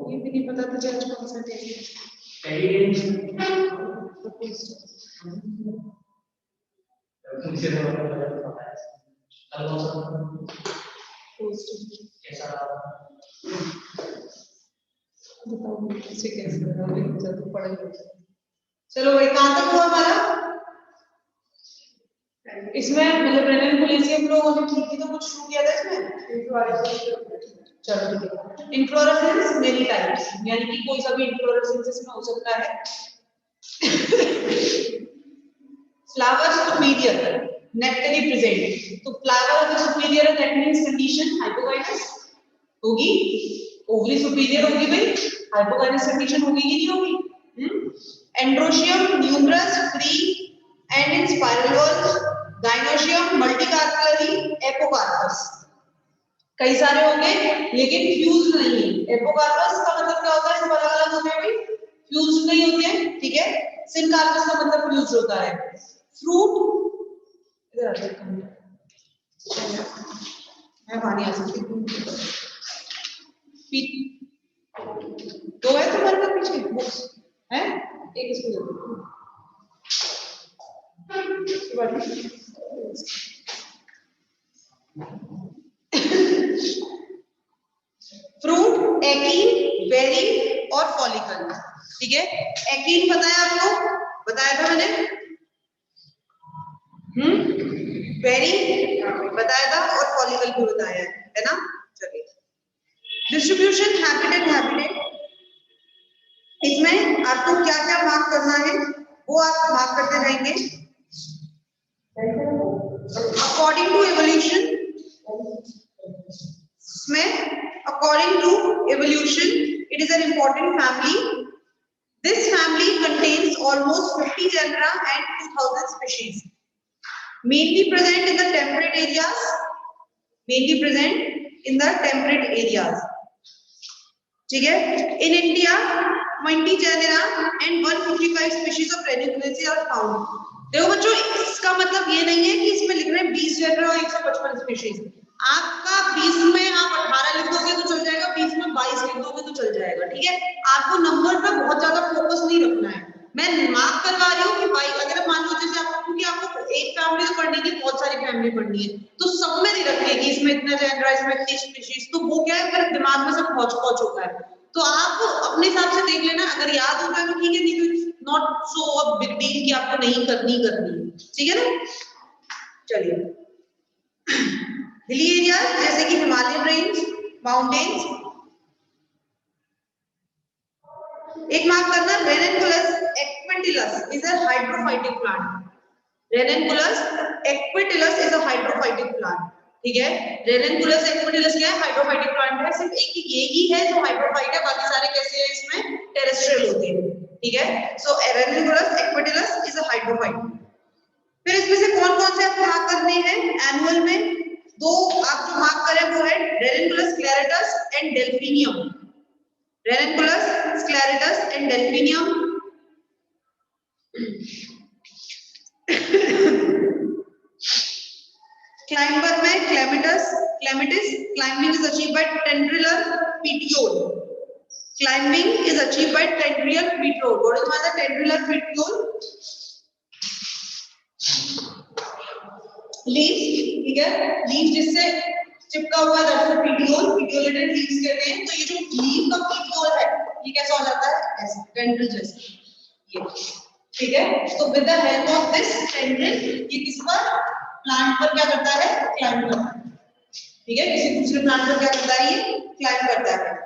ये भी नहीं पता था जज कौन सा टेस्ट चलो भाई कहां तक हुआ हमारा? इसमें मतलब रेनल कोलिसियम लोगों ने ठीक ही तो कुछ शुरू किया था इसमें। चलो ठीक है। इन्फ्लोरेसेंस मेनी टाइप्स, यानी कि कोई सा भी इन्फ्लोरेसेंस इसमें हो सकता है। फ्लावर सुपीरियर नेक्टरी प्रेजेंट, तो फ्लावर अगर सुपीरियर है दैट मींस कंडीशन हाइपोगाइनस होगी, ओवरी सुपीरियर होगी भाई, हाइपोगाइनस कंडीशन होगी कि नहीं होगी? Androecium numerous free and in spiral whorls, gynoecium multicarpellary, apocarpous कई सारे होंगे लेकिन फ्यूज नहीं है। एपोकार्पस का मतलब क्या होता है? सब अलग अलग होते हैं भाई, फ्यूज नहीं होते हैं, ठीक है। सिनकार्पस का मतलब फ्यूज होता है। फ्रूट इधर आ जाओ, मैं पानी आ सकती हूँ। दो है तुम्हारे पास पीछे बुक्स है, एक इसको दे दो। फ्रूट, एकीन, बेरी और फॉलिकल, ठीक है। एकीन बताया आपको, बताया था मैंने, बेरी बताया था और फॉलिकल भी बताया है ना। चलिए डिस्ट्रीब्यूशन हैबिटेट, इसमें आपको क्या क्या मार्क करना है वो आप मार्क करते रहेंगे। अकॉर्डिंग टू एवोल्यूशन, में according to evolution it is an important family. This family contains almost 50 genera and 2000 species, mainly present in the temperate areas, ठीक है। in India 20 genera and 155 species of Ranunculaceae are found. देखो बच्चों इसका मतलब ये नहीं है कि इसमें लिख रहे हैं 20 genera और 155 स्पीशीज। आपका 20 में आप 18 लिख दोगे तो चल जाएगा, 20 में 22 लिख दोगे तो चल जाएगा, ठीक है। आपको नंबर पे बहुत ज्यादा फोकस नहीं रखना है। मैं मार्क करवा रही हूँ कि भाई अगर मान लो जैसे आपको, क्योंकि आपको एक फैमिली तो पढ़नी है, बहुत सारी फैमिली पढ़नी है, तो सब में नहीं रखनी है कि इसमें इतना जेनरा, इसमें इतनी स्पीशीज, तो वो क्या है फिर दिमाग में सब पहुंच होता है। तो आप अपने हिसाब से देख लेना, अगर याद होता है तो ठीक है, नहीं तो not so a big deal कि आपको नहीं करनी, ठीक है ना। चलिए हिली एरिया जैसे कि हिमालयन रेंज, माउंटेन्स, एक मार्क करना। Ranunculus aquatilis is a hydrophytic plant. Ranunculus aquatilis is a hydrophytic plant, ठीक है। रेननकुलस एक्विटिलस क्या है? हाइड्रोफाइटिक प्लांट है। सिर्फ एक ही यही है जो हाइड्रोफाइट है, बाकी सारे कैसे हैं? इसमें टेरेस्ट्रियल होते हैं, ठीक है। सो रेननकुलस एक्विटिलस इज अ हाइड्रोफाइट। फिर इसमें से कौन कौन से आपको मार्क करने हैं? एनुअल में दो आप जो मार्क करें वो है Ranunculus sceleratus and Delphinium. Ranunculus sceleratus and Delphinium. Climber में Clematis, climbing is achieved by tendrillar petiole. Climbing is achieved by tendril petiole. What is the tendril petiole? Leaves, ठीक है, leaves जिससे चिपका हुआ है petiole, petiolated leaves कहते हैं। तो ये जो leaf का petiole है ये कैसा हो जाता है? ऐसे tendril जैसे, ये ठीक है। तो with the help of this tendril ये किस पर? प्लांट पर क्या करता है? क्लाइंब करता है, ठीक है। किसी दूसरे प्लांट पर क्या करता है? ये क्लाइंब करता है।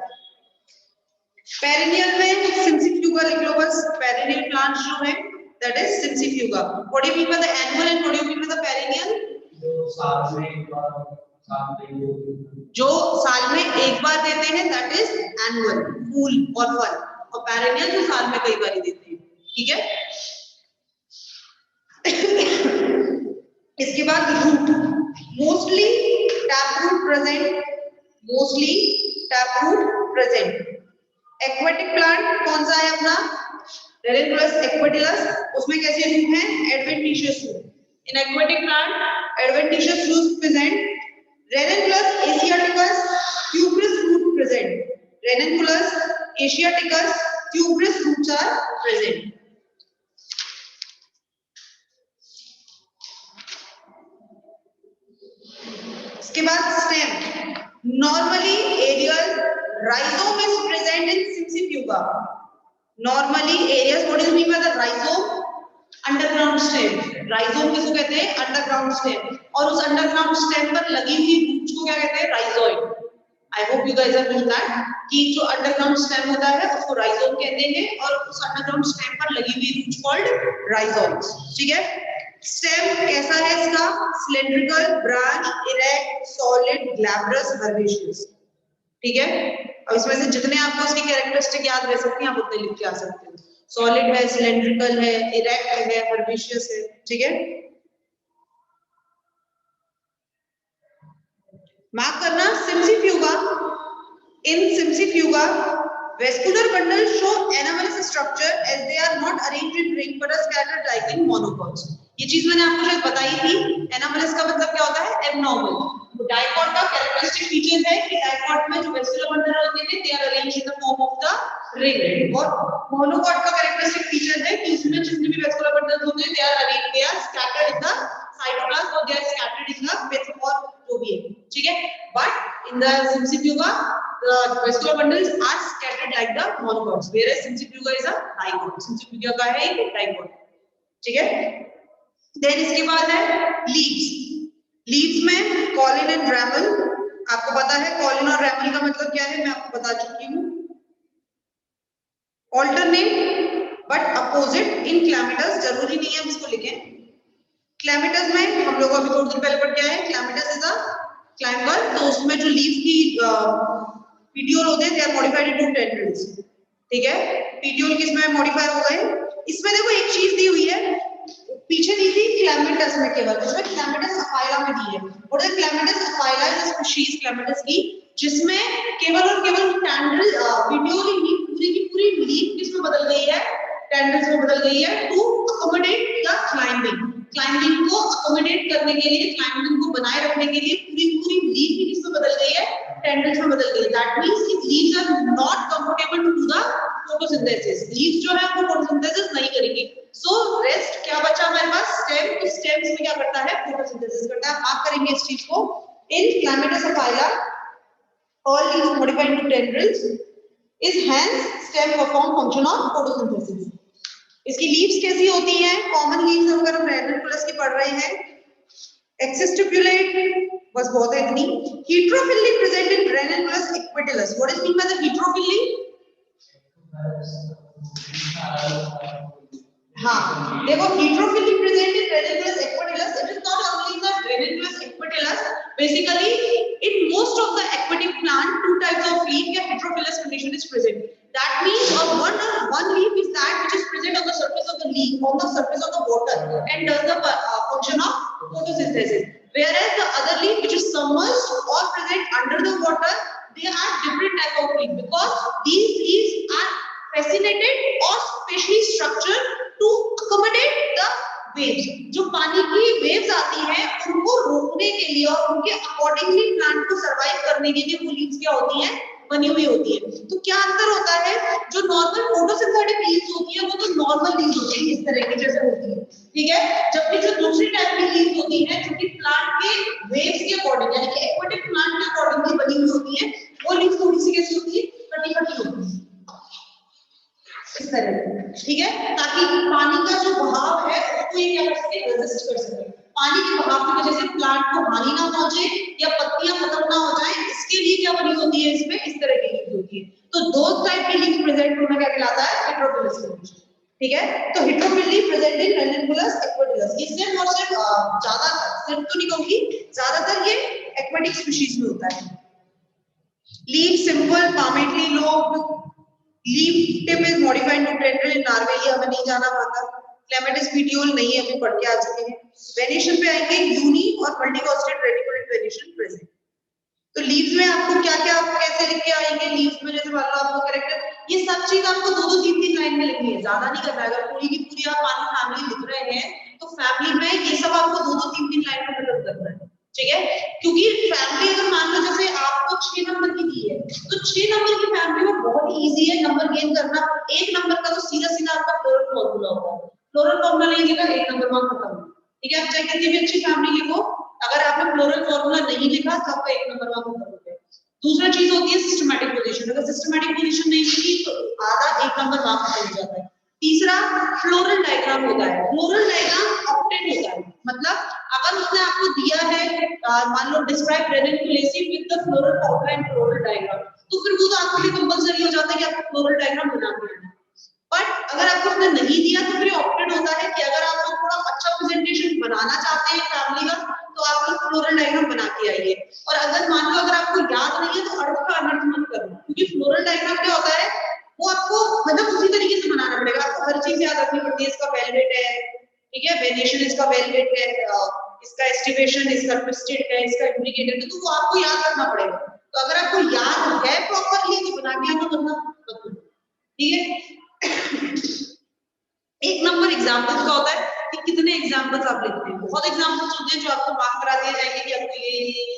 पेरिनियल में सिंसिफ्यूगा लिग्लोबस, पेरिनियल प्लांट जो है that is Cimicifuga. What do you mean by the annual and what do you mean by the perennial? जो साल में एक बार देते हैं दैट इज एनुअल, फूल और फल, और पेरिनियल जो साल में कई बार देते हैं, ठीक है। इसके बाद root, mostly tap root present mostly taproot present. Aquatic plant कौन सा है अपना, रेनिकुलस एक्वेटिलस, उसमें कैसे रूट है, adventitious root. In aquatic plant adventitious root present, Ranunculus asiaticus tuberous root present, Ranunculus asiaticus tuberous roots are present. इसके बाद stem, normally aerial rhizome is present in Cincifuga. Normally areas, what is mean by the rhizome? Underground stem. Rhizome किसको कहते हैं, underground stem, और उस underground stem पर लगी हुई roots को क्या कहते हैं, rhizoid. I hope you guys have known that कि जो underground stem होता है उसको rhizome कहते हैं और उस underground stem पर लगी हुई roots called rhizoids. ठीक है, स्टेम कैसा है इसका, cylindrical, branch, erect, solid, glabrous, herbaceous. ठीक है, अब इसमें से जितने आपको उसकी कैरेक्टरिस्टिक याद रह सकती हैं आप उतने लिख के आ सकते हो। सॉलिड है, सिलेंड्रिकल है, इरेक्ट है, हर्बेशियस है। ठीक है, मार्क करना, सिम्सिफ्यूगा, इन सिम्सिफ्यूगा vascular bundles show anomalous structure as they are not arranged in ring but are scattered like in monocots. ये चीज मैंने आपको शायद बताई थी। anomalous का मतलब क्या होता है, abnormal। डाइकॉट का कैरेक्टरिस्टिक फीचर है कि डाइकॉट में जो वेस्कुलर बंडल होते हैं they are arranged in the form of the ring, और मोनोकॉट का कैरेक्टरिस्टिक फीचर है कि उसमें जितने भी वेस्कुलर बंडल्स होते हैं they are arranged, they are scattered in the cytoplasm और they are scattered in the mesophyll जो भी है। ठीक है, but in the Cimicifuga the vascular bundles are scattered like the monocots, whereas Cincifuga is a dicot. Cincifuga का है एक dicot। ठीक है, then इसके बाद है leaves। leaves में कॉलिन एंड रैमल, आपको पता है कॉलिन और रैमल का मतलब क्या है, मैं आपको बता चुकी हूँ। ऑल्टरनेट बट अपोजिट इन क्लैमिटस, जरूरी नहीं है हम इसको लिखें। क्लैमिटस में हम लोग अभी थोड़ी देर पहले पढ़ के आए, क्लैमिटस इज अ क्लाइंबर, तो उसमें जो लीफ की पीटियोल होते हैं they are modified into tendrils. ठीक है, पीटियोल किसमें मॉडिफाई हो गए, इसमें देखो एक चीज दी हुई है, पीछे दी थी क्लैमिटस में, केवल इसमें क्लैमिटस अफाइला में दी है, और क्लैमिटस अफाइला इज स्पीशीज क्लैमिटस की जिसमें केवल और केवल टेंड्रिल पीटियोल की पूरी लीफ किसमें बदल गई है, टेंड्रिल्स में बदल गई है, टू अकोमोडेट द क्लाइंबिंग को अकोमोडेट करने के लिए, क्लाइंबिंग को बनाए रखने के लिए पूरी लीफ भी किसमें बदल गई है, टेंड्रिल्स में बदल गई। That means if leaves are not comfortable to do the photosynthesis, leaves जो है वो फोटोसिंथेसिस नहीं करेंगी। सो रेस्ट क्या बचा हमारे पास, स्टेम। तो स्टेम्स में क्या करता है, फोटोसिंथेसिस करता है। आप करेंगे इस चीज को, इन क्लैमिटस अफाइला all leaves modified into tendrils is hence stem perform function of photosynthesis। इसकी लीव्स कैसी होती हैं, कॉमन लीव्स अगर हम रेनिकुलस की पढ़ रहे हैं, एक्सिस्टिपुलेट, बस बहुत है इतनी। heterophyllly present in Ranunculus aquatilis, what is mean by the heterophyllly? हाँ देखो, heterophyllly present in Ranunculus aquatilis, it is not only in the Ranunculus aquatilis, basically in most of the aquatic plant two types of leaf या heterophylous condition is present. That means one leaf is that which is present on the surface of the leaf, on the surface of the water, and does the function of photosynthesis. Whereas the other leaf which is submerged or present under the water, they are different type of leaf because these leaves are fascinated or specially structured to accommodate the waves। जो पानी की waves आती हैं उनको रोकने के लिए और उनके अकॉर्डिंगली प्लांट को सरवाइव करने के लिए वो लीव्स क्या होती हैं, बनी हुई होती है। तो क्या अंतर होता है, जो नॉर्मल फोटोसिंथेटिक लीव्स होती है वो तो नॉर्मल लीव्स होती है, इस तरह की जैसे होती है, ठीक है, जबकि जो दूसरी टाइप की लीव्स होती है जो कि प्लांट के वेव्स के अकॉर्डिंग यानी कि एक्वेटिक प्लांट के अकॉर्डिंगली बनी हुई होती है, वो लीव्स थोड़ी सी कैसी होती है, कटी कटी होती है इस तरह, ठीक है, ताकि पानी का जो बहाव है उसको ये क्या कर सके, रेजिस्ट कर सके। पानी के बहाव की वजह से प्लांट को हानि ना पहुंचे या पत्तियां खत्म ना हो जाए, इसके लिए क्या बनी होती है, इसमें इस तरह की लीफ होती है। तो दो टाइप की लीफ प्रेजेंट होना क्या कहलाता है, हेटेरोफिलस कंडीशन। ठीक है, तो हेटेरोफिली प्रेजेंट इन रेनिकुलस एक्वाटिलस, इससे और सिर्फ ज्यादातर, सिर्फ तो नहीं कहूंगी, ज्यादातर ये एक्वेटिक स्पीशीज में होता है। Leaf simple palmately lobed, leaf tip is modified to tendril, Naravelia हमें नहीं जाना वहां तक, क्लेमेटिस पीटियोल नहीं है, अभी पढ़ के आ चुके हैं। वेनिएशन पे आएंगे, यूनी और मल्टीकॉस्टेड रेटिकुलेट वेनिएशन प्रेजेंट। तो लीव्स में आपको क्या क्या कैसे लिख के आएंगे, लीव्स में जैसे मान लो आपको करेक्टर, ये सब चीज आपको 2-2 3-3 लाइन में लिखनी है, ज्यादा नहीं करना है। अगर पूरी की पूरी आप मान लो फैमिली लिख रहे हैं तो फैमिली में ये सब आपको 2-2 3-3 लाइन में खत्म करना है, ठीक है। क्योंकि फैमिली अगर मान लो जैसे आपको 6 नंबर की दी है तो 6 नंबर की फैमिली में बहुत इजी है नंबर गेन करना। 1 नंबर का तो सीधा सीधा आपका फ्लोरल फॉर्मूला होगा, फ्लोरल फॉर्मूला लीजिएगा 1 नंबर मार्क खत्म, ठीक है। आप चाहे कितनी भी अच्छी फैमिली लिखो, अगर आपने फ्लोरल फॉर्मूला नहीं लिखा तो आपका 1 नंबर वहां खत्म हो गया। दूसरा चीज होती है सिस्टमैटिक पोजीशन, अगर सिस्टमैटिक पोजीशन नहीं लिखी तो आधा 1 नंबर वहां खत्म हो जाता है। तीसरा फ्लोरल डायग्राम होता है, फ्लोरल डायग्राम ऑक्टेट होता है, मतलब अगर उसने आपको दिया है मान लो describe Ranunculaceae with the floral outline floral diagram, तो फिर वो तो आपके लिए कंपलसरी हो जाता है कि आपको फ्लोरल डायग्राम बना के आना है। बट अगर आपको उसने नहीं दिया तो फिर ऑप्टेड होता है कि अगर आप लोग थोड़ा अच्छा प्रेजेंटेशन बनाना चाहते हैं फैमिली का तो आप लोग फ्लोरल डायग्राम बना के आइए। और अगर मान लो अगर आपको याद नहीं है तो अर्थ का अनर्थ मत करना, क्योंकि फ्लोरल डायग्राम क्या होता है वो आपको मतलब उसी तरीके से बनाना पड़ेगा, आपको हर चीज याद रखनी पड़ती है। इसका वेलवेट है, ठीक है, वेरिएशन इसका वेलवेट है, इसका एस्टिमेशन इसका ट्विस्टेड है, इसका इंडिकेटर है, तो वो आपको याद रखना पड़ेगा। तो अगर आपको याद है प्रॉपर्ली तो बना के आना, वरना ठीक है। एक नंबर एग्जाम्पल्स का होता है कि कितने एग्जाम्पल्स आप लिखते हैं। बहुत एग्जाम्पल्स होते हैं जो आपको मार्क करा दिए जाएंगे कि आपको ये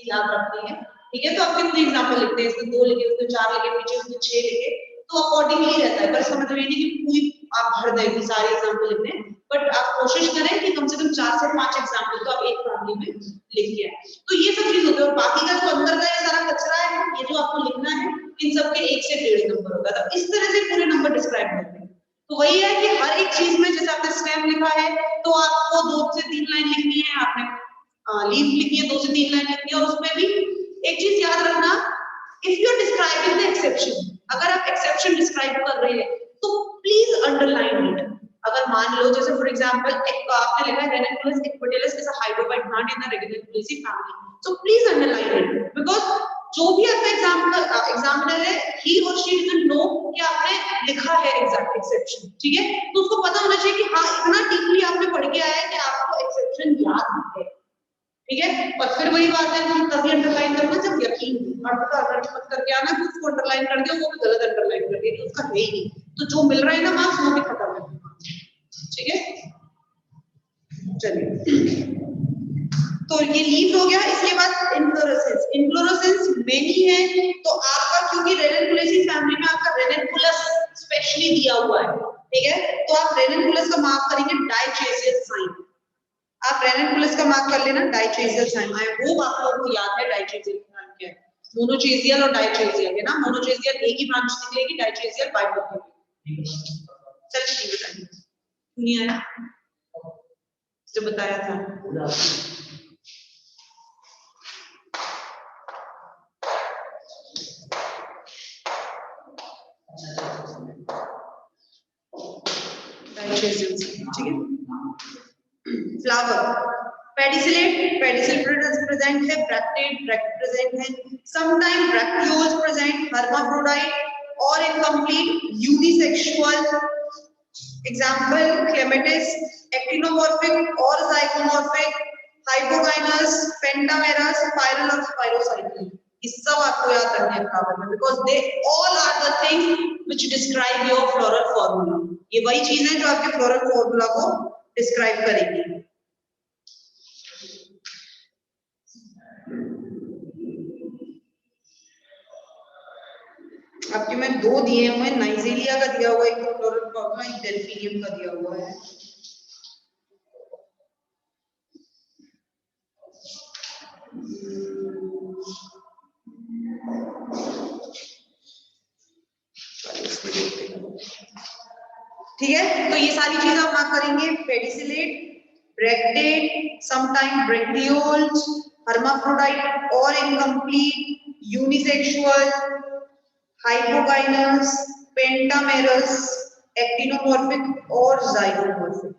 याद रखनी है, ठीक है। तो आप कितने एग्जाम्पल लिखते हैं, इसमें 2 लिखे, उसमें 4 लिखे, पीछे उसमें 6 लिखे, तो अकॉर्डिंगली रहता है। पर इसका मतलब ये नहीं कि पूरी आप भर देंगे सारे एग्जाम्पल लिखने, बट आप कोशिश करें कि कम से कम 4 से 5 एग्जाम्पल तो आप एक फैमिली में लिख के आए। तो ये सब चीज होते हैं। और बाकी का जो अंदर का ये सारा कचरा है, ये जो आपको लिखना है, इन सबके 1 से 1.5 नंबर होगा। तो इस तरह से पूरे नंबर डिस्क्राइब करते हैं। तो वही है कि हर एक चीज में जैसे आपने स्टेम लिखा है तो आपको 2 से 3 लाइन लिखनी है, आपने लीव लिखी है 2 से 3 लाइन लिखनी है। और उसमें भी एक चीज याद रखना, if you are describing the exception, अगर आप एक्सेप्शन डिस्क्राइब कर रहे हैं तो प्लीज अंडरलाइन इट। अगर मान लो जैसे फॉर एग्जांपल एक आपने लिखा है Ranunculus aquatilis is a hydrophyte plant in the Ranunculaceae family, so please underline it, because जो भी आपका एग्जामिनर है ही और शी डजंट नो कि आपने लिखा है एग्जैक्ट एक्सेप्शन, ठीक है। तो उसको पता होना चाहिए कि हाँ इतना डीपली आपने पढ़ के आया है कि आपको एक्सेप्शन याद है, ठीक है। और फिर वही बात है कि तभी अंडरलाइन करना जब यकीन हो। अर्थ का अनर्थ मत करके आना कि उसको अंडरलाइन कर दिया वो भी गलत अंडरलाइन कर दिया, तो उसका है ही नहीं। तो जो मिल रहा है ना मार्क्स वो भी खत्म है, ठीक है। चलिए, तो ये लीव हो गया। इसके बाद इन्फ्लोरेसेंस, इन्फ्लोरेसेंस मेनी है। तो आपका क्योंकि रेनिकुलेसी फैमिली में आपका रेनिकुलस स्पेशली दिया हुआ है, ठीक है, तो आप रेनिकुलस का मार्क करेंगे डाइचेसियल साइन। आप रेनिकुलस का मार्क कर लेना डाइचेसियल साइन। आई होप आप लोगों को याद है डाइचेसियल साइन क्या है। मोनोचेसियल और डाइचेसियल है ना, मोनोचेसियल एक ही ब्रांच निकलेगी, डाइचेसियल बाइफरकेट। चलिए बताइए, नहीं आया जो बताया था। ठीक है। फ्लावर, पेडिसिलेट, पेडिसिल प्रेजेंट है, ब्रैक्टेड, ब्रैक्ट प्रेजेंट है, समटाइम ब्रैक्टियोल्स प्रेजेंट, हर्माफ्रोडाइट और incomplete, unisexual. Example clematis, actinomorphic और ज़ाइगोमॉर्फिक, हाइपोगाइनस, पेंटामेरस, स्पाइरल और स्पाइरोसाइक्लिक। ये सब आपको याद रखना है फ्लावर में, because they all are the things which describe your floral formula. ये वही चीज है जो आपके फ्लोरल फॉर्मूला को डिस्क्राइब करेगी। आपके में 2 दिए हुए हैं, नाइजीरिया का दिया हुआ है एक फ्लोरल फॉर्मूला, एक डेल्फिनियम का दिया हुआ है। ठीक है, तो ये सारी चीज आप मार्क करेंगे, पेडिसिलेट, ब्रैक्टेड, समटाइम ब्रैक्टियोल्स, हर्माफ्रोडाइट और incomplete, unisexual, hypogynous, pentamerous, actinomorphic और ज़ाइगोमॉर्फिक।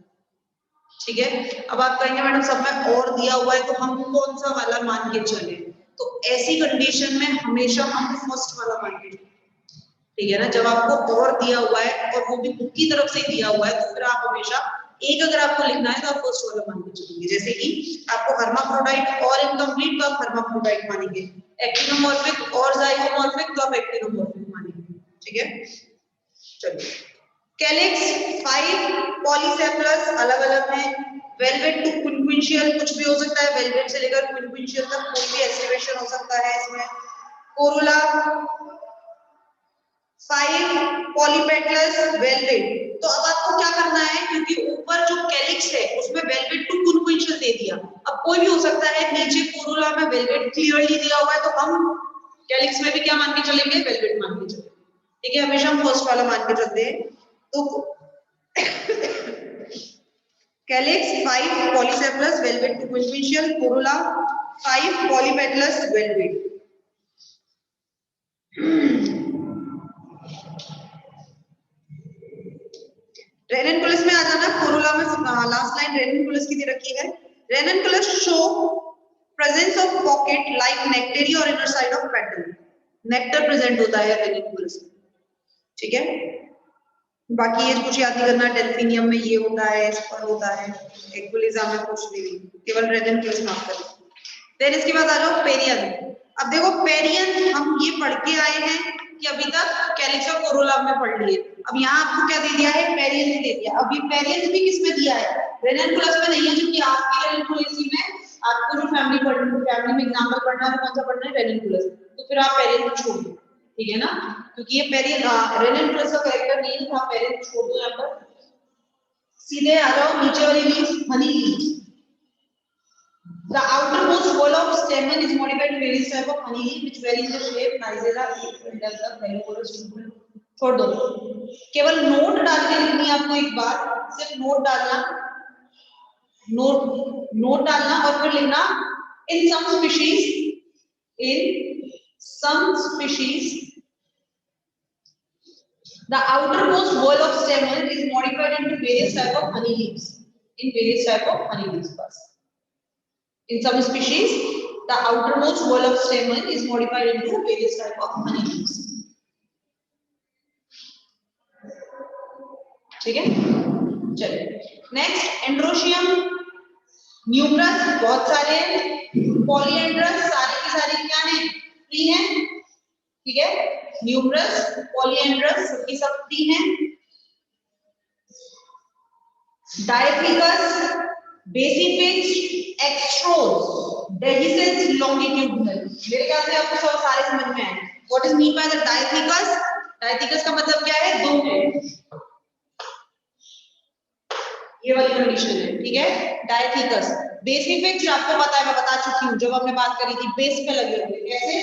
ठीक है। अब आप कहेंगे मैडम सब में और दिया हुआ है तो हम कौन सा वाला मान के चले? तो ऐसी कंडीशन में हमेशा हम फर्स्ट वाला मान के चले, ठीक है ना। जब आपको और दिया हुआ है और वो भी बुक की तरफ से दिया हुआ है तो फिर आप हमेशा एक अगर आपको लिखना है तो आप फर्स्ट वाला मान के चलेंगे। जैसे कि आपको हर्माफ्रोडाइट और इनकम्प्लीट तो आप हर्माफ्रोडाइट मानेंगे, एक्टिनोमॉर्फिक और जाइगोमॉर्फिक, तो आप एक्टिनोमॉर्फिक मानेंगे, ठीक है। चलिए, कैलिक्स 5 पॉलीसेफलस अलग अलग है, वेलवेट टू क्विंक्विंशियल कुछ भी हो सकता है, वेलवेट से लेकर क्विंक्विंशियल तक कोई भी एस्टिवेशन हो सकता है इसमें। Corolla 5 polypetalous velvet. तो अब आपको क्या करना है, क्योंकि ऊपर जो कैलिक्स है उसमें वेलवेट टू क्विंक्विंशियल दे दिया, अब कोई भी हो सकता है, नीचे कोरोला में वेलवेट क्लियरली दिया हुआ है, तो हम कैलिक्स में भी क्या मान के चलेंगे, वेलवेट मान के चलेंगे, ठीक है, हमेशा हम फर्स्ट वाला मान के चलते हैं। तो calyx 5 polysepalous valvate to quincuncial, corolla 5 polypetalous valvate. Ranunculus में आ जाना, कोरोला में लास्ट लाइन रेननकुलस की दे रखी है। Ranunculus show presence of pocket like nectary और inner side of petal, nectar present होता है रेननकुलस में, ठीक है। बाकी ये कुछ याद नहीं करना, डेल्फिनियम में ये होता है, स्पर होता है, एक्विलिजा में कुछ नहीं, केवल रेननकुलस में आपका। देन इसके बाद आ जाओ पेरियन। अब देखो पेरियन हम ये पढ़ के आए हैं कि अभी तक कैलिक्स और कोरोला में पढ़ लिए, अब यहाँ आपको क्या दे दिया है, पेरियन दे दिया। अब ये पेरियन भी किसमें दिया है, रेननकुलस में नहीं है, क्योंकि आपकी रेननकुलस में आपको जो फैमिली में एग्जांपल पढ़ना है, कौन सा पढ़ना है, रेननकुलस, तो फिर आप पेरियन को छोड़ दो, ठीक है ना, क्योंकि ये पेरियन रेननकुलस का कैरेक्टर नहीं है, तो आप पेरियन को छोड़ दो यहाँ पर। सीधे आ जाओ नीचे वाली leaves, Honey leaves. The outermost wall of stamen is modified to various type of honey leaf which vary in the shape, nizera, छोड़ दो, केवल नोट डाल के लिखनी है आपको, एक बार सिर्फ नोट डालना, नोट डालना और फिर लिखना in some species the outermost wall of stamen is modified into various type of honey leaves, in various type of honey leaves बस। In some species, the outermost wall of stamen is modified into various type of honey leaves. ठीक है, चलिए next androecium numerous, बहुत सारे, polyandrous सारे के सारे क्या है, फ्री है, ठीक है, न्यूमरस पॉलीएंड्रस सबकी सब फ्री है। डायफिकस बेसिफिक्स एक्स्ट्रोस डेहिसेंस लॉन्गिट्यूडिनल, मेरे ख्याल से आपको सब सारे समझ में आए। What is mean by the डायफिकस, डायफिकस का मतलब क्या है, दो है, ये वाली कंडीशन है, ठीक है, डायफिकस। बेसिफिक्स आपको पता है, मैं बता चुकी हूँ जब हमने बात करी थी, बेस पे लगे हुए, कैसे,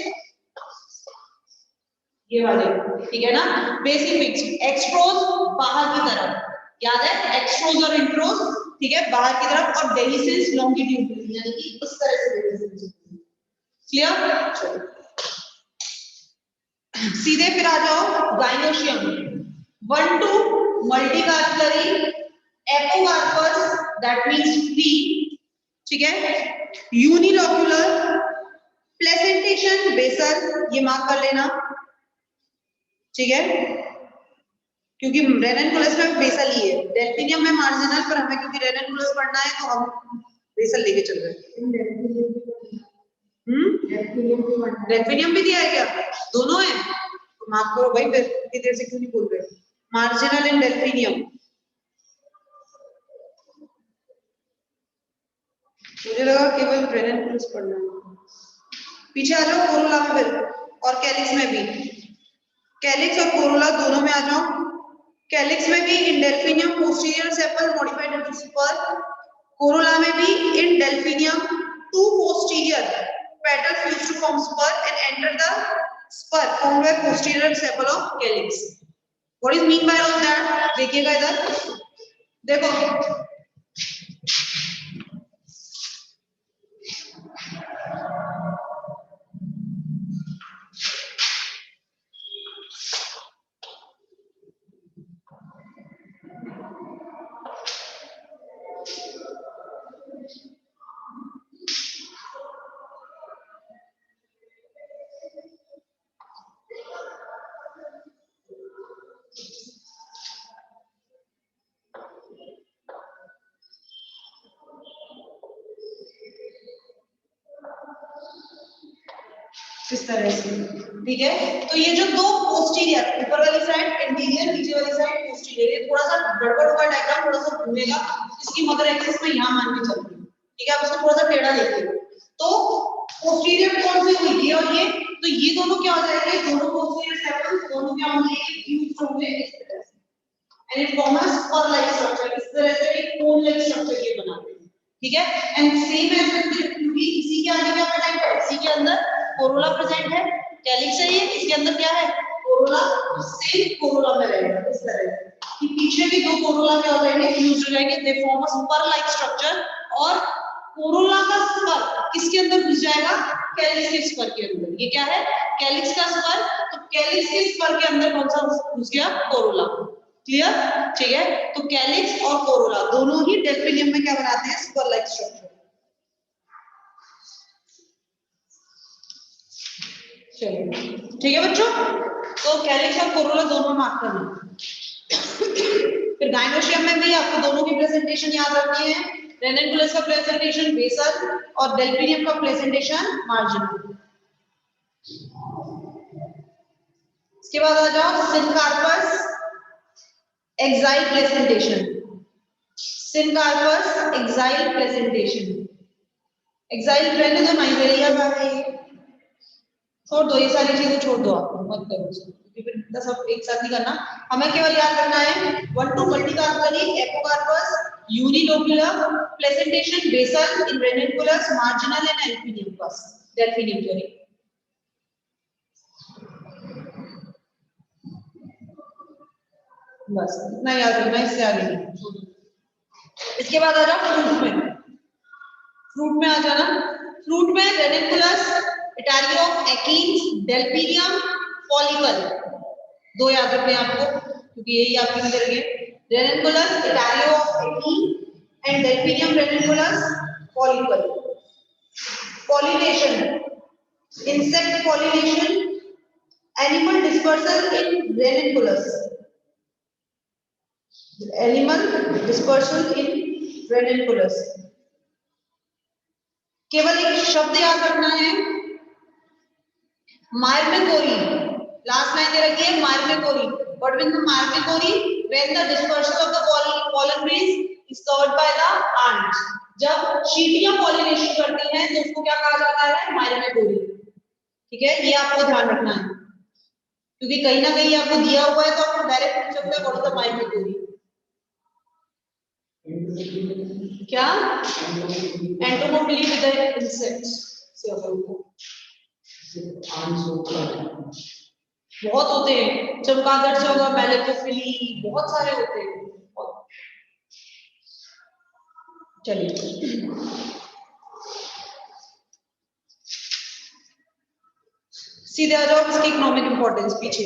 ये वाले, ठीक है ना, बेसिफिक्स। एक्स्ट्रोस बाहर की तरफ, याद है, एक्स्ट्रोस और इंट्रोस, ठीक है, बाहर की तरफ, और डेहिसेंस लॉन्गिट्यूडिनल, यानी कि इस तरह से डेहिसेंस, क्लियर। सीधे फिर आ जाओ gynoecium, 1 to multicarpellary apocarpous, that means free, ठीक है, यूनिलोक्यूलर प्लेसेंटेशन बेसल, ये मार्क कर लेना, ठीक है, क्योंकि रेननकुलस में बेसल ही है, डेल्फिनियम में मार्जिनल, पर हमें क्योंकि रेननकुलस पढ़ना है तो हम बेसल लेके चल रहे हैं। डेल्फिनियम भी दिया है क्या, दोनों है, तो मार्क करो भाई, फिर इतनी देर से क्यों नहीं बोल रहे, मार्जिनल एंड डेल्फिनियम। मुझे लगा केवल रेननकुलस पढ़ना है। पीछे आ जाओ कोरोला में फिर, और कैलिक्स में भी, कैलिक्स और कोरोला दोनों में आ जाओ। कैलिक्स में भी in Delphinium posterior sepal modified into spur, corolla में भी in Delphinium two posterior petal fuse to form spur and enter the spur formed by posterior sepal of calyx. What is mean by all that, देखिएगा इधर, देखो इस तरह से, ठीक है। तो ये जो दो पोस्टीरियर, ऊपर वाली साइड एंटीरियर, नीचे वाली साइड पोस्टीरियर, ये थोड़ा सा गड़बड़ होगा डायग्राम, थोड़ा सा घूमेगा, इसकी मदर एक्सिस में यहाँ मान के चलती है, ठीक है। आप इसको थोड़ा सा टेढ़ा देखिए, तो पोस्टीरियर कौन सी हुई, ये और ये, तो ये दोनों क्या हो जाएंगे, दोनों पोस्टीरियर सेपरेट, दोनों क्या होंगे, फ्यूज होंगे इस तरह से, एंड इट फॉर्म्स पर लाइक स्ट्रक्चर, इस तरह से एक कोन लाइक स्ट्रक्चर ये बनाते हैं, ठीक है। एंड सेम एज क्योंकि इसी के आगे क्या प्रेजेंट है, इसी के अंदर कोरोला प्रेजेंट है, कैलिक्स है ये, इसके अंदर क्या है, कोरोला, सेम कोरोला में रहेगा इस तरह कि पीछे भी दो कोरोला क्या हो जाएंगे, फ्यूज हो जाएंगे, they form a spur like structure, और कोरोला का स्पर किसके अंदर घुस जाएगा, कैलिक्स के स्पर के अंदर। ये क्या है, कैलिक्स का स्पर, तो कैलिक्स के स्पर के अंदर कौन सा घुस गया, कोरोला। क्लियर, ठीक है। तो कैलिक्स और कोरोला दोनों ही डेल्फिनियम में क्या बनाते हैं, स्पर लाइक स्ट्रक्चर। चलिए, ठीक है बच्चों, तो कैलिक्स और कोरोला दोनों मार्क करना। फिर गाइनोशियम में भी आपको दोनों की प्रेजेंटेशन याद रखनी है, रेनेकुलस का प्रेजेंटेशन बेसल और डेल्फिनियम का प्रेजेंटेशन मार्जिनल। इसके बाद आ जाओ syncarpous axile presentation, syncarpous axile presentation, axile रहने दो, नाइजेरिया का है ये, छोड़ दो ये सारी चीजें, छोड़ दो, आप मत करो क्योंकि फिर सब एक साथ नहीं करना, हमें केवल याद रखना है 1 2 multicarpellary, apocarpous, unilocular, presentation basal in Ranunculus, marginal and Delphinium, बस डेल्फिनियम सॉरी। बस इतना याद रखना, इससे आगे नहीं। इसके बाद आ जाओ फ्रूट में, फ्रूट में आ जाना, फ्रूट में Ranunculus, etaerio of achenes, Delphinium, follicle, दो याद रखने आपको क्योंकि यही आपके नजर गए, Ranunculus, etaerio of achene and Delphinium, Ranunculus, follicle. Pollination, insect pollination, animal dispersal in Ranunculus, animal dispersal in Ranunculus. केवल एक शब्द याद रखना है, मार्मेकोरी, लास्ट लाइन दे रखी है myrmecochory, what mean the myrmecochory, when the dispersion of the pollen grains is covered by the ants, जब चींटियां पॉलिनेशन करती हैं तो उसको क्या कहा जाता है, मार्मेकोरी, ठीक है। ये आपको ध्यान रखना है क्योंकि कहीं ना कहीं आपको दिया हुआ है तो आपको डायरेक्ट पूछ सकते हैं व्हाट इज द मार्मेकोरी, क्या, एंटोमोफिली विद द इंसेक्ट्स, बहुत होते हैं, चमगादड़ से होगा, मैलेकोफिली, बहुत सारे होते हैं। चलिए सीधे आ जाओ इसकी इकोनॉमिक इंपॉर्टेंस, पीछे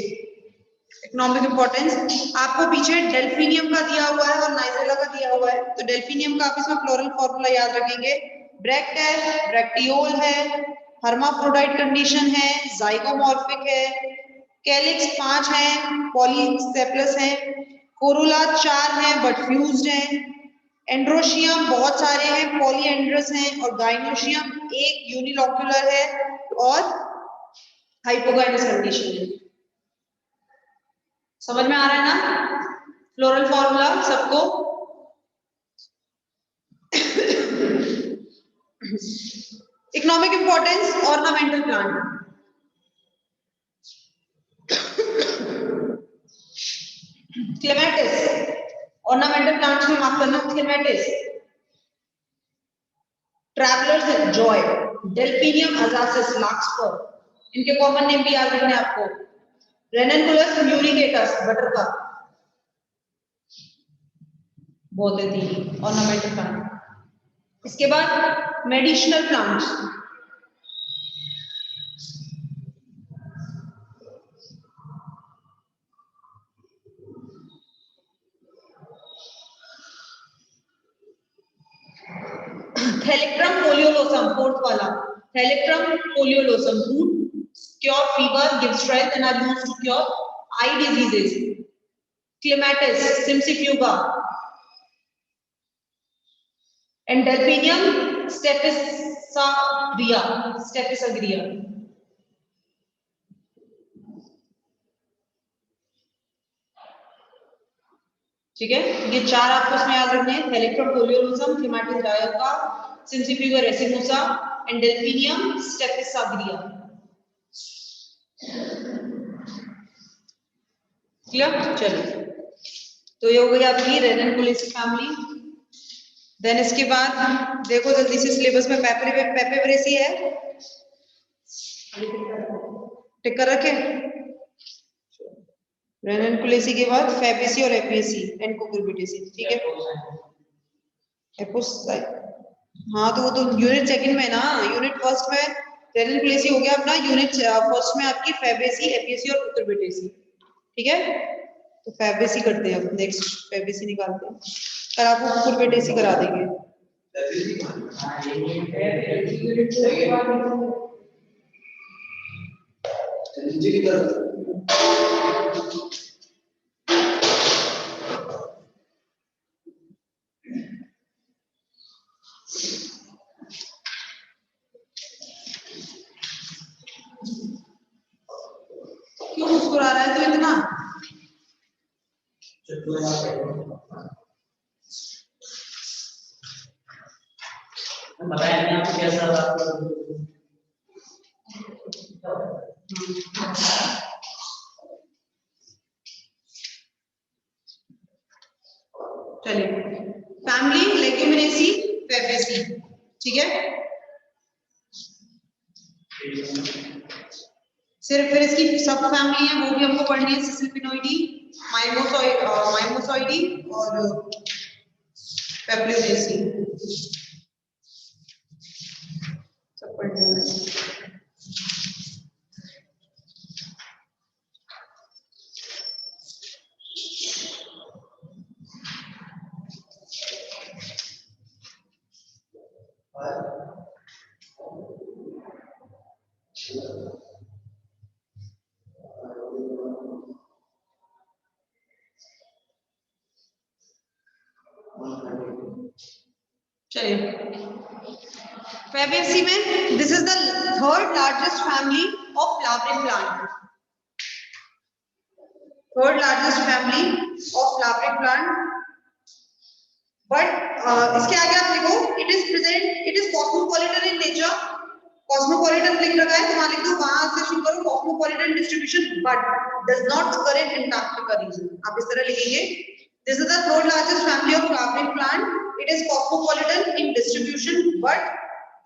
इकोनॉमिक इंपॉर्टेंस आपको पीछे डेल्फिनियम का दिया हुआ है और नाइजेला का दिया हुआ है, तो डेल्फिनियम का आप इसमें फ्लोरल फॉर्मूला याद रखेंगे, ब्रैक्ट है, ब्रैक्टियोल है, हर्माफ्रोडाइट कंडीशन है, जाइगोमॉर्फिक है, कैलिक्स 5 है, पॉलीसेप्लस है, कोरोला 4 है बट फ्यूज्ड है, एंड्रोशियम बहुत सारे हैं, पॉलीएंड्रस हैं, और गाइनोशियम एक यूनिलोक्युलर है और हाइपोगाइनस कंडीशन है। समझ में आ रहा है ना फ्लोरल फॉर्मूला सबको? Economic importance, ornamental plant, clematis, ornamental plants में मार्क करना, क्लेमेटिस, ट्रैवलर्स जॉय, डेल्फिनियम अजासिस, लार्कस्पर, इनके कॉमन नेम भी याद रखने आपको, रेनिकुलस म्यूरिकेटस, बटरकप, बोलते थे ऑर्नामेंटल प्लांट। इसके बाद medicinal plants, Thalictrum foliolosum, fourth वाला Thalictrum foliolosum, root cure fever, give strength and are used to cure eye diseases, Clematis, Cimicifuga, and delphinium staphysaria, staphysaria, ठीक है, ये चार आपको इसमें याद रखने हैं, Thalictrum foliolosum, Clematis dioica, Cimicifuga racemosa and Delphinium staphisagria. Clear? चलिए, तो ये हो गई आपकी रेननकुलेसी फैमिली। देन इसके बाद देखो जल्दी से सिलेबस में पेपेवरेसी है, टिक कर रखे। रेननकुलेसी के बाद फैबेसी और एपियसी एंड कुकुरबिटेसी। ठीक है, एपोसाइट, हाँ तो वो तो यूनिट सेकंड में ना, यूनिट फर्स्ट में रेननकुलेसी हो गया अपना, यूनिट फर्स्ट में आपकी फैबेसी, एपियसी और कुकुरबिटेसी। ठीक है, तो फैबेसी करते हैं अब, नेक्स्ट फैबेसी निकालते हैं, कल आपको कुकुरबिटेसी करा देंगे। क्यों मुस्कुरा रहा है तो इतना? बताया नहीं आपको कैसा रहा। चलिए, फैमिली लेग्यूमिनेसी फैबेसी। ठीक है, सिर्फ फिर इसकी सब फैमिली है वो भी हमको पढ़नी है, सिसिलपिनोइडी, माइमोसॉइडी और पेप्लोनेसी, सब पढ़ने हैं। चलिए, फैबेसी में this is the third largest family of flowering plant, third largest family of flowering plant, but इसके आगे आप लिखो it is present, it is cosmopolitan in nature, cosmopolitan लिख रखा है तो वहां लिख दो, वहां से शुरू करो cosmopolitan distribution but does not occur in Antarctica region, आप इस तरह लिखेंगे। This is the third largest family of flowering plant, it is cosmopolitan in distribution but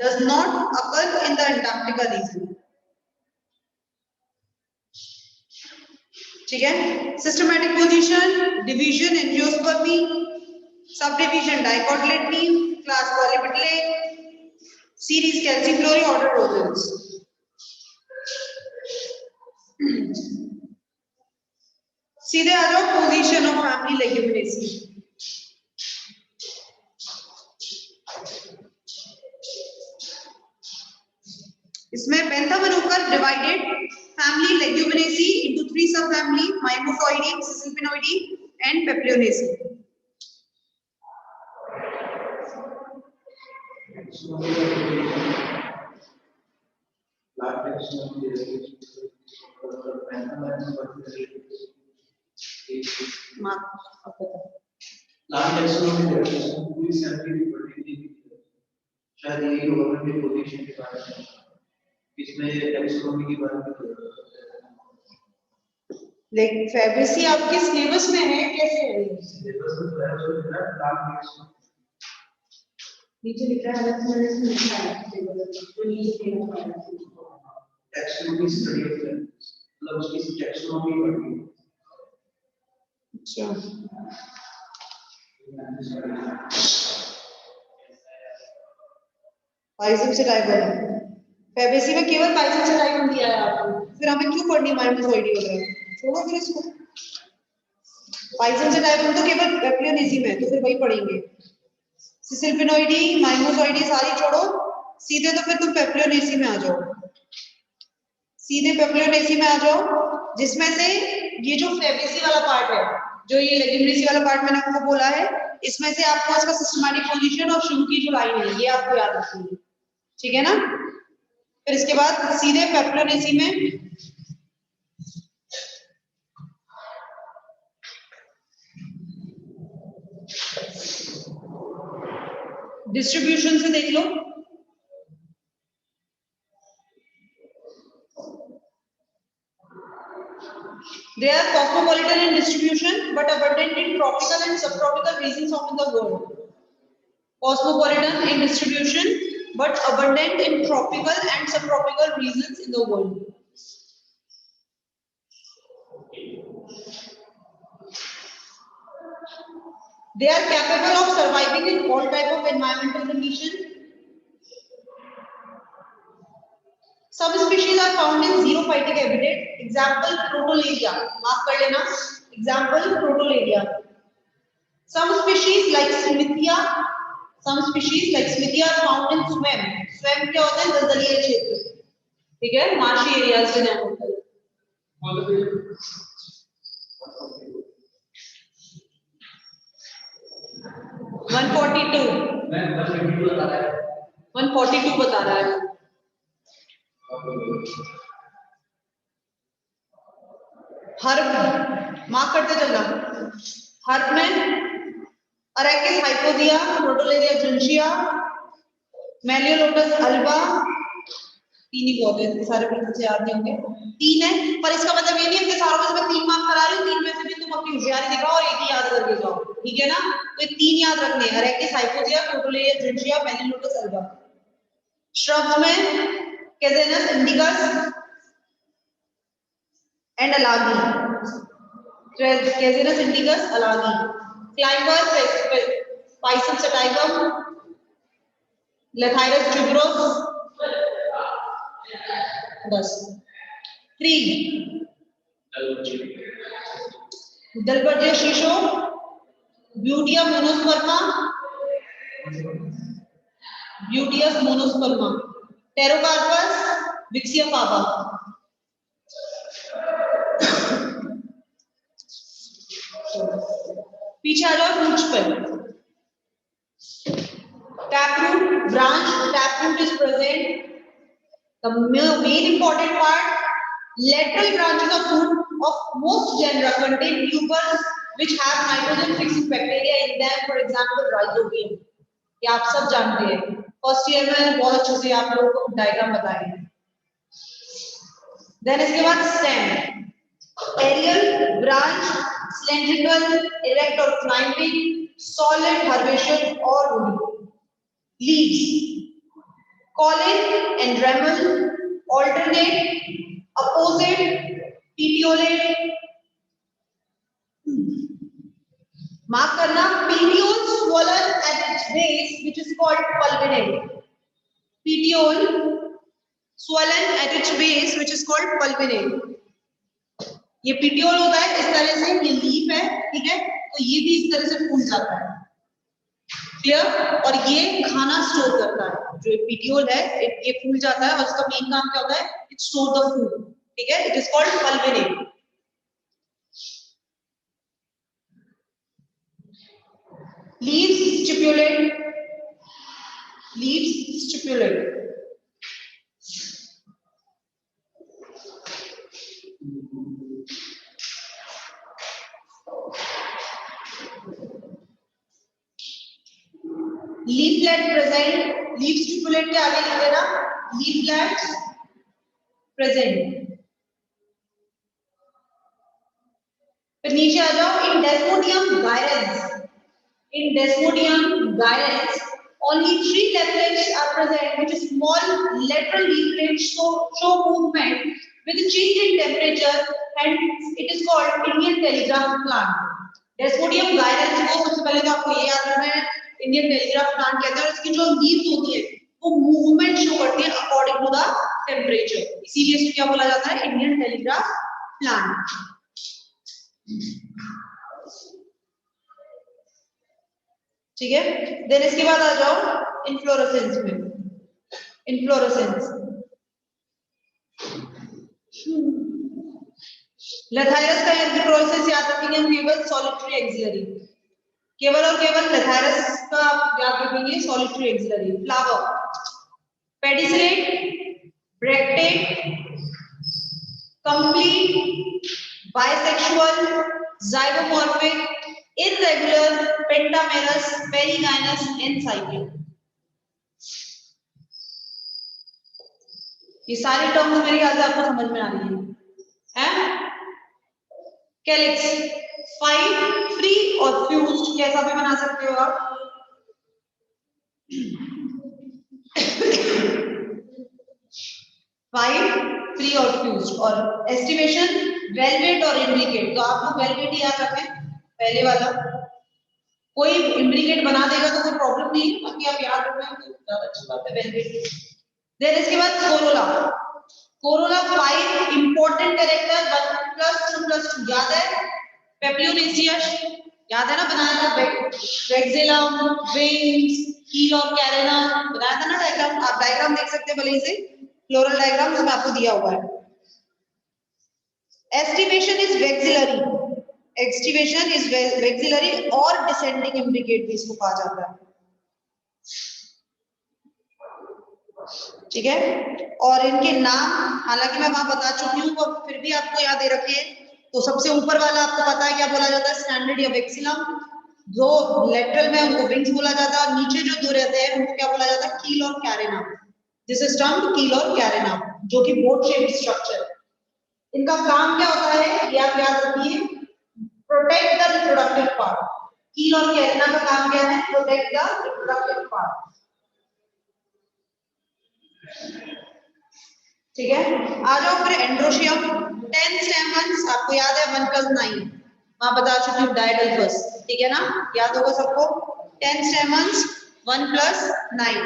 does not occur in the Antarctica region। ठीक है, systematic position, division Angiospermae, sub division Dicotyledonae, class Polypetalae, series Calyciflorae, order Rosales. सीधे आ जाओ position of family Leguminosae. इसमें Bentham and Hooker divided family Leguminosae into 3 sub family, माइमोसॉइडी, सिसिलपिनोइडी and पेप्लोनेसी। शायद यही होगा कि पोजीशन के बारे में, इसमें टैक्सोनॉमी के बारे में। लेकिन फैबेसी आपके सिलेबस में है, कैसे है? सिलेबस में तो है, उसमें लार्ज नीचे लिखा है, अलग से मैंने लिखा है सिलेबस तो नीचे लिखा है टैक्सोनॉमी स्टडी होता है, मतलब उसकी टैक्सोनॉमी पढ़नी है। अच्छा, पाइजम से डायगोन, फैबेसी में केवल पाइजम से डायगोन दिया है आपको, फिर हमें क्यों पढ़नी माइमोसॉइडी वगैरह, छोड़ो फिर इसको। पाइजम से डायगोन तो केवल पेप्लोनेसी में है, तो फिर वही पढ़ेंगे। सिसिलपिनोइडी, माइमोसॉइडी सारी छोड़ो, सीधे तो फिर तुम पेप्लोनेसी में आ जाओ, सीधे पेप्लोनेसी में आ जाओ, जिसमें से ये जो फैबेसी वाला पार्ट है, जो ये लेग्यूमिनेसी वाला पार्ट मैंने आपको बोला है, इसमें से आपको इसका सिस्टमैटिक पोजीशन और शुरू की जो लाइन है ये आपको याद रखनी है। ठीक है ना, फिर इसके बाद सीधे पेप्लोनेसी में डिस्ट्रीब्यूशन से देख लो, they are cosmopolitan in distribution but abundant in tropical and subtropical regions of the world. Cosmopolitan in distribution but abundant in tropical and subtropical regions in the world. They are capable of surviving in all type of environmental conditions. Some species are found in xerophytic habitat. Example, Protolaria. Mark कर लेना. Example, Protolaria. Some species like Smithia are found in swamp. Swamp क्या होता है? दलदलीय क्षेत्र. ठीक है? Marshy areas में नहीं होता है. 142 बता रहा है. हर्ब मार्क करते चलना. हर्ब में अरेकिस हाइपोडिया, प्रोटोलेरिया जुंशिया, मेलियोलोटस अल्बा, तीन ही बहुत है, सारे बिल्कुल से याद नहीं होंगे. तीन है, पर इसका मतलब ये नहीं है कि सारों में से मैं 3 मार्क करा रही हूँ, 3 में से भी तुम अपनी होशियारी दिखाओ और एक ही याद करके जाओ. ठीक है ना? तो 3 याद रखने हैं, अरेकिस हाइपोडिया, प्रोटोलेरिया जुंशिया, मेलियोलोटस अल्बा. श्रब्स में कैजेनस indicus and alagi. Casinus indicus, alagi. Climber, Pisum sativum, Lathyrus tuberose. 10. Tree. Dalbergia shisho, Buteo monosperma, Pterocarpus, Vixia faba. पीछे आ जाओ रूट्स पर. Taproot, branch, taproot is present. The main important part, lateral branches of root of most genera contain tubers which have nitrogen fixing bacteria in them. For example, rhizobium. ये आप सब जानते हैं. First year में बहुत अच्छे से आप लोगों को डायग्राम बताएंगे. Then इसके बाद stem, aerial, branch, cylindrical, erect or climbing, solid, herbaceous or woody. Leaves, collet and ramal, alternate, opposite, petiolate. Mark करना, petiole swollen at its base, which is called pulvinate. Petiole swollen at its base, which is called pulvinate. ये petiole होता है इस तरह से, ये leaf है. ठीक है? तो ये भी इस तरह से फूल जाता है. क्लियर? और ये खाना स्टोर करता है. जो पिटियोल है ये फूल जाता है और उसका मेन काम क्या होता है? It store the food. ठीक है? It is called pulvinate. Leaves stipulate. Leaflet present. Leaf stipulate के आगे लिख देना. Leaflets present. फिर नीचे आ जाओ. In Desmodium gyrans, only 3 leaflets are present, which is small lateral leaflets show movement with a change in temperature, and it is called Indian telegraph plant. Desmodium gyrans को सबसे पहले तो आपको ये याद रखना है, इंडियन टेलीग्राफ प्लांट कहते हैं. और इसकी जो लीव्स होती है वो मूवमेंट शो करती है अकॉर्डिंग टू द टेम्परेचर. इसीलिए इसको क्या बोला जाता है? Indian telegraph plant. ठीक है? देन इसके बाद आ जाओ इन्फ्लोरेसेंस में. इन्फ्लोरेसेंस लथाइरस का प्रोसेस याद रखेंगे हम. केवल सॉलिटरी एक्सिलरी, केवल और केवल लथाइरस का याद रखेंगे. Solitary axillary. Flower, pedicellate, bracteate, complete, bisexual, zygomorphic, irregular, pentamerous, perigynous and cyclic. ये सारी टर्म्स मेरे ख्याल से आपको समझ में आ रही है? कैलिक्स 5 फ्री और फ्यूज्ड कैसा भी बना सकते हो आप। 5 फ्री और फ्यूज्ड। और एस्टिमेशन वेलवेट और इम्ब्रिकेट, तो आपको वेलवेट ही याद रखें पहले वाला, कोई इम्ब्रिकेट बना देगा तो कोई प्रॉब्लम नहीं है, बाकी आप याद रखना तो ज्यादा अच्छी बात है वेलवेट। देन इसके बाद कोरोला, कोरोला 5 इंपॉर्टेंट कैरेक्टर 1+2+2 याद है। पेप्लोनेसियस याद है ना, बनाया था वेक्सिलम, विंग्स, कील और कैरेना, बनाया था ना डायग्राम। आप डायग्राम देख सकते हैं भले से, फ्लोरल डायग्राम उसमें आपको दिया हुआ है। Aestivation is vexillary, aestivation is vexillary और डिसेंडिंग इम्ब्रिकेट भी इसको कहा जाता है, ठीक है। और इनके नाम हालांकि मैं वहां बता चुकी हूँ, पर फिर भी आपको याद रखिए। तो सबसे ऊपर वाला आपको पता है क्या बोला जाता है, स्टैंडर्ड या वेक्सिलम। जो लेटरल में उनको विंग्स बोला जाता है, और नीचे जो दो रहते हैं उनको क्या बोला जाता है, कील और कैरेना। दिस इज टर्म्ड कील और कैरेना, जो कि बोट शेप्ड स्ट्रक्चर। इनका काम क्या होता है ये आप याद रखिए, प्रोटेक्ट द रिप्रोडक्टिव पार्ट। कील और कैरेना का काम क्या है, प्रोटेक्ट द रिप्रोडक्टिव पार्ट, ठीक है। आ जाओ फिर एंड्रोशियम 10 स्टेमन्स, आपको याद है 1+9, वहां बता चुकी हूँ डायडल्फस, ठीक है ना, याद होगा सबको। 10 stamens 1+9।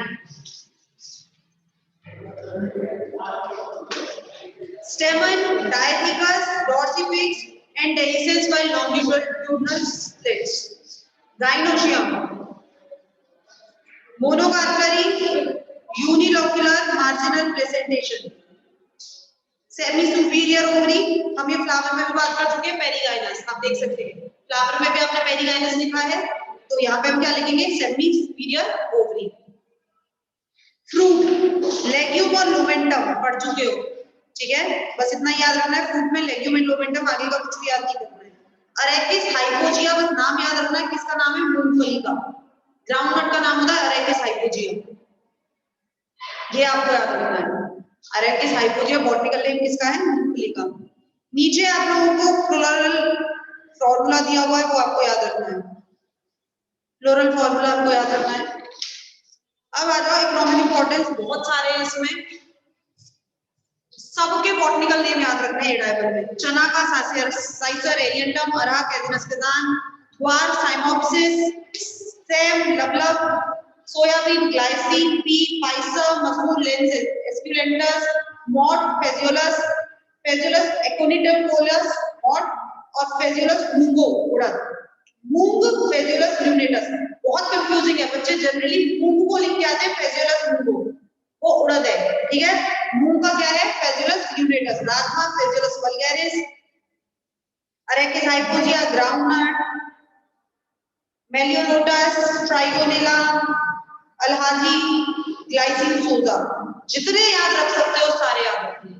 Stamen diadelphous, dorsifixed and dehiscence by longitudinal slits. Gynoecium monocarpary, unilocular marginal placentation. Semi superior ovary, हम ये फ्लावर में भी बात कर चुके हैं, पेरिगाइनस आप देख सकते हैं, फ्लावर में भी आपने पेरिगाइनस लिखा है, तो यहाँ पे हम क्या लिखेंगे, semi superior ovary. Fruit, legume और लुमेंटम पढ़ चुके हो, ठीक है, बस इतना याद रखना है, फ्रूट में लेग्यूम एंड लुमेंटम, आगे का कुछ भी याद नहीं करना है। अरेकिस हाइपोजिया, बस नाम याद रखना है, किसका नाम है, मूंगफली का, ग्राउंडनट का नाम होता है अरेकिस हाइपोजिया, ये आपको याद रखना है। अरेकिस हाइपोजिया बॉटनिकल नेम किसका है, मूंगफली का। नीचे आप लोगों को फ्लोरल फॉर्मूला दिया हुआ है, वो आपको याद रखना है, फ्लोरल फॉर्मूला आपको याद रखना है। अब आ जाओ इकोनॉमिक इंपॉर्टेंस, बहुत सारे हैं इसमें, सबके बॉटनिकल नेम याद रखना है डायबर में। चना का साइसर एरियंटम, अरहा कैजिनस्कदान, ज्वार साइमोप्सिस, सेम Lablab, soybean Glycine, pea Pisum, मसूर लेंस एस्पुलेंटस, मॉड फेजुलस, फेजुलस एक्ोनिटम कोलस, मॉड और फेजुलस मूंगो उड़द, मूंग फेजुलस ल्यूनेटस। बहुत कंफ्यूजिंग है, बच्चे जनरली मूंग को लिख के आते हैं, फेजुलस मूंगो वो उड़द है, ठीक है। मूंग का क्या है, फेजुलस ल्यूनेटस, राजमा Phaseolus vulgaris, Arachis hypogaea groundnut, Melilotus, Trigonella, Alhagi, Glycine soja. जितने याद रख सकते हो सारे याद रखिए,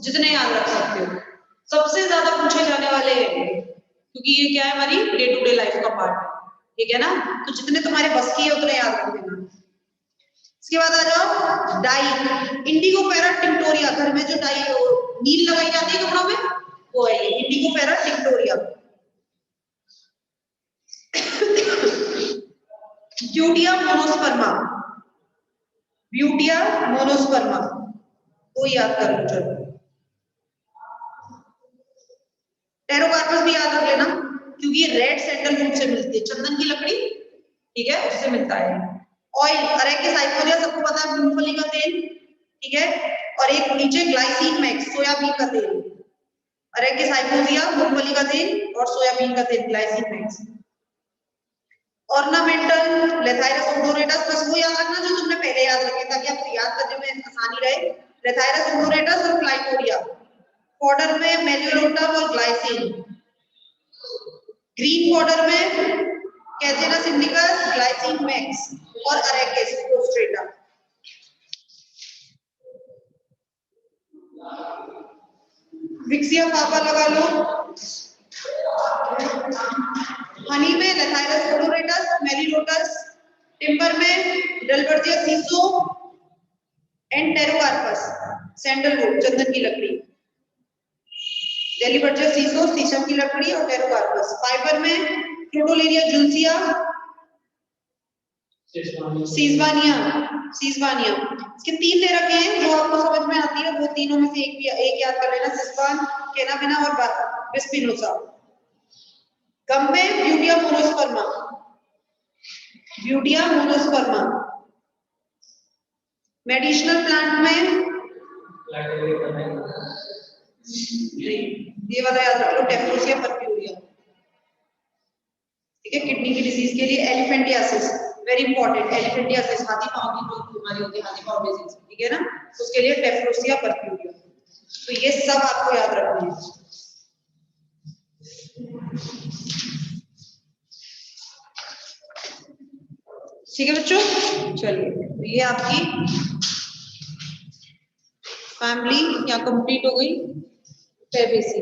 जितने याद रख सकते हो, सबसे ज्यादा पूछे जाने वाले हैं, क्योंकि ये क्या है, हमारी डे टू डे लाइफ का पार्ट है, ठीक है ना, तो जितने तुम्हारे बस की है उतने याद रख लेना। इसके बाद आ जाओ डाई, इंडिगोफेरा टिंक्टोरिया, घर में जो डाई नील लगाई जाती है कपड़ों में, वो है ये Indigofera tinctoria. Butea monosperma, Butea monosperma, वो याद कर लो चलो। टेरोकार्पस भी याद रख लेना, क्योंकि ये रेड सैंडलवुड से मिलती है, चंदन की लकड़ी, ठीक है, उससे मिलता है। ऑयल, अरेकिस हाइपोजिया सबको पता है, मूंगफली का तेल, ठीक है, और एक नीचे ग्लाइसिन मैक्स, सोयाबीन का तेल, अरेकिस हाइपोजिया मूंगफली का तेल और सोयाबीन का तेल ग्लाइसिन मैक्स। ऑर्नामेंटल लेथाइरस ओडोरेटस, बस वो याद रखना जो तुमने पहले याद रखे, ताकि आपको याद करने में आसानी रहे। लेथाइरस ओडोरेटस और फ्लाइटोरिया, फॉडर में मेलियोनोटम और ग्लाइसिन, ग्रीन फॉडर में कैजेनस इंडिकस, ग्लाइसिन मैक्स और अरेकिस रोस्ट्रेटा। विक्सिया पापा लगा लो, हनी में लेथाइरस ओडोरेटस, मेलिलोटस, टिम्बर में डेल्बर्जिया सीसो, एंड टेरोकार्पस सैंडलवुड चंदन की लकड़ी, डेलिबर्जर सीसो शीशम की लकड़ी और टेरोकार्पस। फाइबर में क्रोटोलेरिया जुन्सिया, सीजवानिया, सीजवानिया। इसके 3 दे रखे हैं, जो आपको समझ में आती है वो तीनों में से एक याद कर लेना, सिस्वान, केनाबिना और बिस्पिनोसा। गम में Butea monosperma, Butea monosperma. Medicinal plant में ये वाला याद रख लो, टेफ्लोसिया पर्फ्यूरिया। ठीक है, किडनी की डिजीज के लिए एलिफेंटियासिस, वेरी इंपॉर्टेंट, एलिफेंटियासिस हाथी पांव की जो बीमारी होती है, हाथी पांव डिजीज, ठीक है ना, उसके लिए टेफ्लोसिया पर्फ्यूरिया। तो ये सब आपको याद रखना है। ठीक है बच्चों, चलिए तो ये आपकी फैमिली क्या कंप्लीट हो गई, फेबेसी।